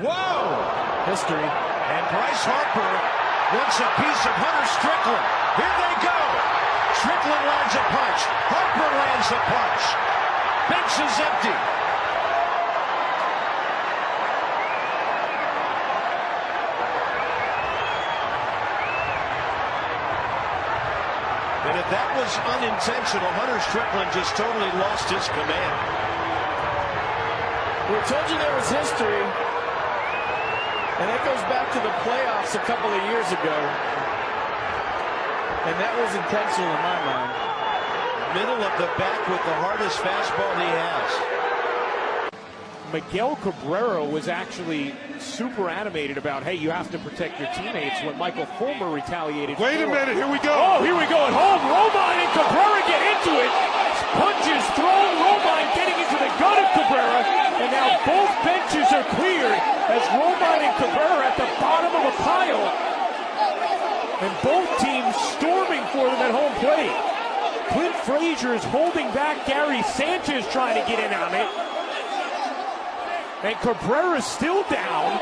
Whoa! History. And Bryce Harper wants a piece of Hunter Strickland. Here they go. Strickland lands a punch. Harper lands a punch. Bench is empty. And if that was unintentional, Hunter Strickland just totally lost his command. We told you there was history. And that goes back to the playoffs a couple of years ago. And that was intentional in my mind. Middle of the back with the hardest fastball he has. Miguel Cabrera was actually super animated about, hey, you have to protect your teammates when Michael Fulmer retaliated. Wait a minute, here we go. Oh, here we go at home. Romine and Cabrera get into it. Punches thrown. Romine getting into the gut of Cabrera. And now both benches are cleared as Romine and Cabrera at the bottom of a pile. And both teams storming for them at home plate. Clint Frazier is holding back Gary Sanchez trying to get in on it. And Cabrera's still down.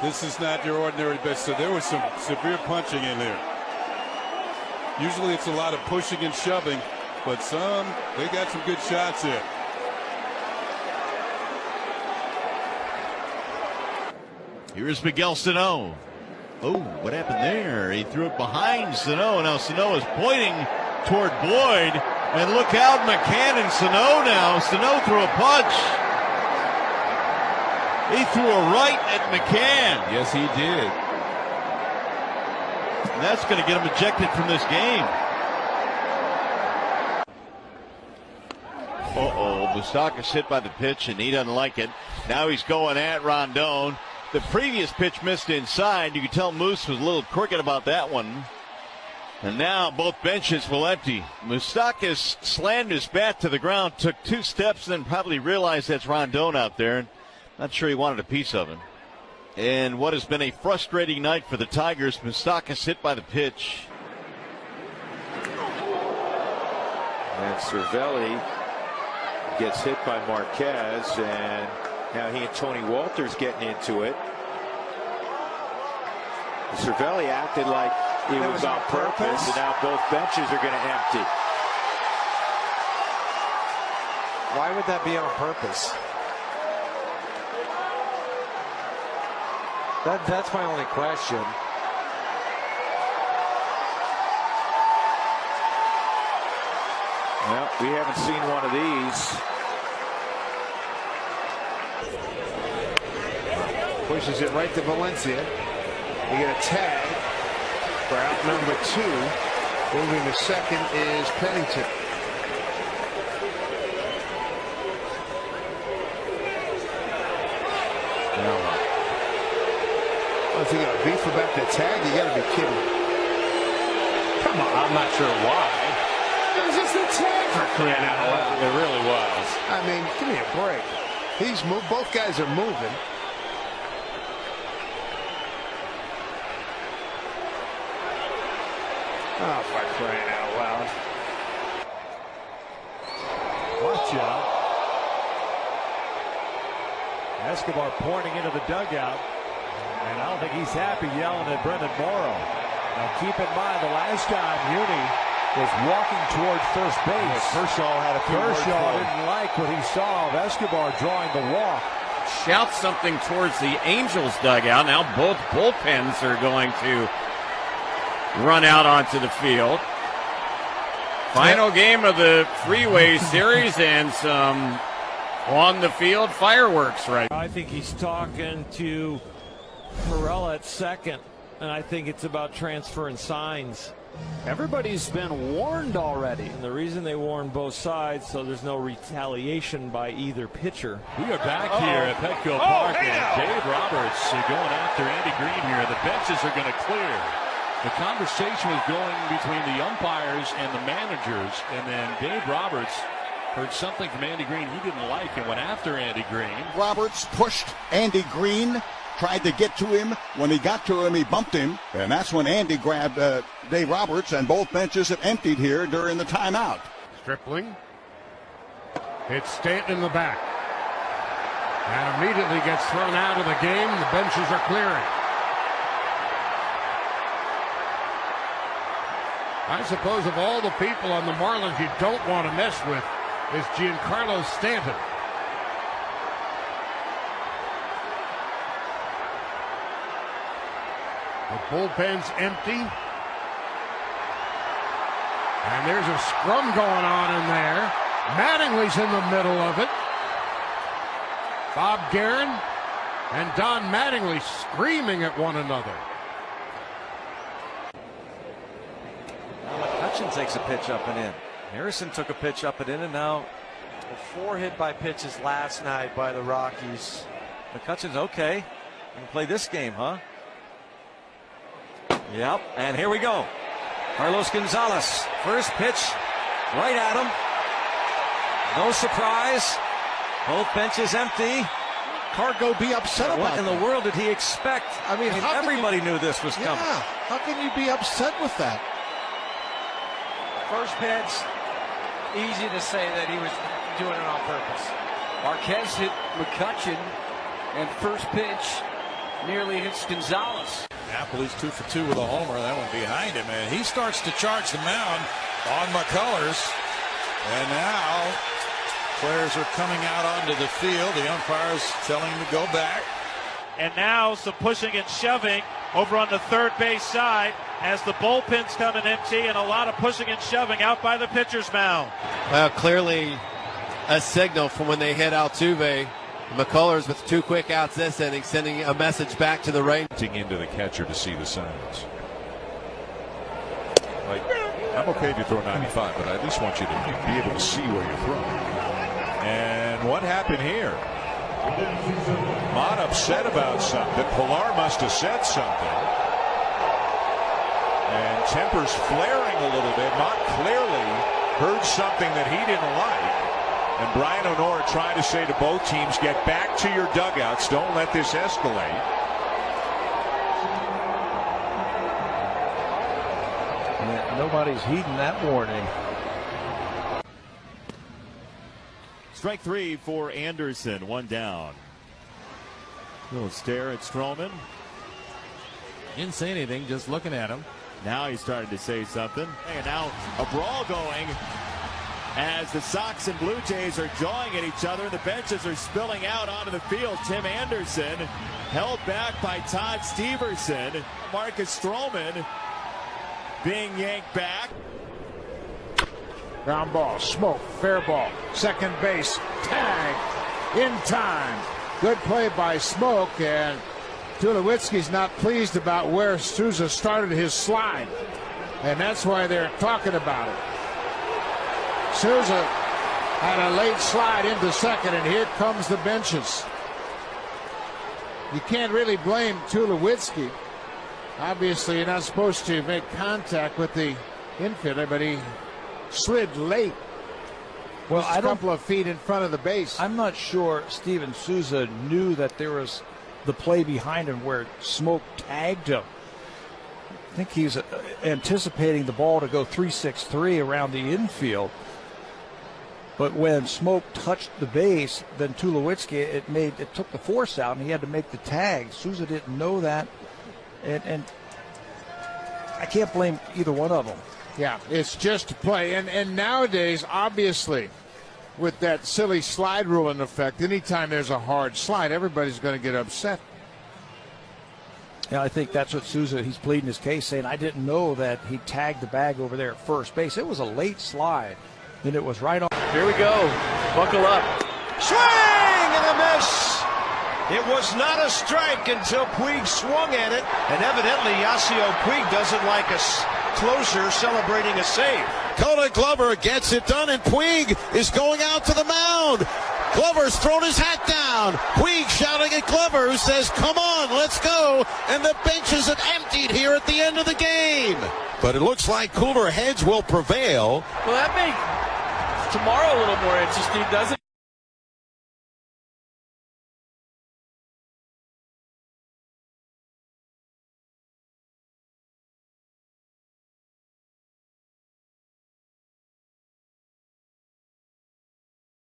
This is not your ordinary best. So there was some severe punching in there. Usually it's a lot of pushing and shoving, but they got some good shots here. Here's Miguel Sano. Oh, what happened there? He threw it behind Sano. Now Sano is pointing toward Boyd. And look out, McCann and Sano now. Sano threw a punch. He threw a right at McCann. Yes, he did. And that's going to get him ejected from this game. Moustakas hit by the pitch, and he doesn't like it. Now he's going at Rondon. The previous pitch missed inside. You could tell Moose was a little crooked about that one. And now both benches will empty. Moustakas slammed his bat to the ground, took 2 steps, and then probably realized that's Rondon out there. Not sure he wanted a piece of him. And what has been a frustrating night for the Tigers, Moustakas hit by the pitch. And Cervelli gets hit by Marquez, and now he and Tony Walters getting into it. Cervelli acted like it was on purpose, and now both benches are going to empty. Why would that be on purpose? That's my only question. Well, we haven't seen one of these. Pushes it right to Valencia. You get a tag for out number 2. Moving to second is Pennington. If you got a beef about the tag, you got to be kidding me. Come on, I'm not sure why. It was just a tag for crying out loud. It really was. I mean, give me a break. He's moved. Both guys are moving. Oh, for crying out loud. Watch out. Escobar pointing into the dugout. And I don't think he's happy yelling at Brendan Morrow. Now keep in mind, the last time Muni was walking toward first base, Kershaw had a Kershaw didn't like what he saw of Escobar drawing the walk. Shouts something towards the Angels dugout. Now both bullpens are going to run out onto the field. Final game of the Freeway Series, and some on the field fireworks right. I think he's talking to Perella at second, and I think it's about transferring signs. Everybody's been warned already, and the reason they warned both sides so there's no retaliation by either pitcher. We are back here at Petco Park, and Dave Roberts going after Andy Green here. The benches are going to clear. The conversation was going between the umpires and the managers, and then Dave Roberts heard something from Andy Green he didn't like and went after Andy Green. Roberts pushed Andy Green, tried to get to him. When he got to him, he bumped him, and that's when Andy grabbed Dave Roberts, and both benches have emptied here during the timeout. Stripling. It's Stanton in the back. And immediately gets thrown out of the game. The benches are clearing. I suppose of all the people on the Marlins you don't want to mess with is Giancarlo Stanton. The bullpen's empty. And there's a scrum going on in there. Mattingly's in the middle of it. Bob Guerin and Don Mattingly screaming at one another. McCutchen takes a pitch up and in. Harrison took a pitch up and in, and now 4 hit by pitches last night by the Rockies. McCutchen's okay. You can play this game, huh? Yep, and here we go. Carlos Gonzalez, first pitch, right at him. No surprise. Both benches empty. Cargo be upset about What in the world did he expect? I mean everybody knew this was coming. Yeah, how can you be upset with that? First pitch, easy to say that he was doing it on purpose. Marquez hit McCutchen, and first pitch nearly hits Gonzalez. Napoli's 2 for 2 with a homer. That one behind him, and he starts to charge the mound on McCullers. And now players are coming out onto the field. The umpire's telling him to go back. And now some pushing and shoving over on the third base side as the bullpen's coming empty, and a lot of pushing and shoving out by the pitcher's mound. Well, clearly a signal from when they hit Altuve. McCullers with 2 quick outs this inning, sending a message back to the Rangers. Into the catcher to see the signs. Like, I'm okay if you throw 95, but I at least want you to be able to see where you're throwing. And what happened here? Mott upset about something. Pilar must have said something. And tempers flaring a little bit. Mott clearly heard something that he didn't like. And Brian O'Nora trying to say to both teams, get back to your dugouts. Don't let this escalate. Yeah, nobody's heeding that warning. Strike 3 for Anderson, 1 down. Little stare at Stroman. Didn't say anything, just looking at him. Now he's starting to say something. And now a brawl going as the Sox and Blue Jays are jawing at each other, and the benches are spilling out onto the field. Tim Anderson held back by Todd Steverson. Marcus Stroman being yanked back. Ground ball, Smoke, fair ball, second base, tag, in time. Good play by Smoke, and Tulowitzki's not pleased about where Souza started his slide, and that's why they're talking about it. Souza had a late slide into second, and here comes the benches. You can't really blame Tulowitzki. Obviously, you're not supposed to make contact with the infielder, but he slid late. Well, a couple of feet in front of the base. I'm not sure Steven Souza knew that there was the play behind him where Smoke tagged him. I think he's anticipating the ball to go 3-6-3 around the infield. But when Smoke touched the base, then Tulowitzki, it took the force out, and he had to make the tag. Souza didn't know that, and I can't blame either one of them. Yeah, it's just a play. And nowadays, obviously, with that silly slide rule in effect, anytime there's a hard slide, everybody's going to get upset. Yeah, I think that's what Souza, he's pleading his case, saying, I didn't know that he tagged the bag over there at first base. It was a late slide, and it was right on. Here we go. Buckle up. Swing and a miss. It was not a strike until Puig swung at it, and evidently Yasiel Puig doesn't like us closer celebrating a save. Coda Glover gets it done, and Puig is going out to the mound. Glover's thrown his hat down. Puig shouting at Glover, who says, come on, let's go. And the benches have emptied here at the end of the game. But it looks like cooler heads will prevail. Well, that makes tomorrow a little more interesting, doesn't it?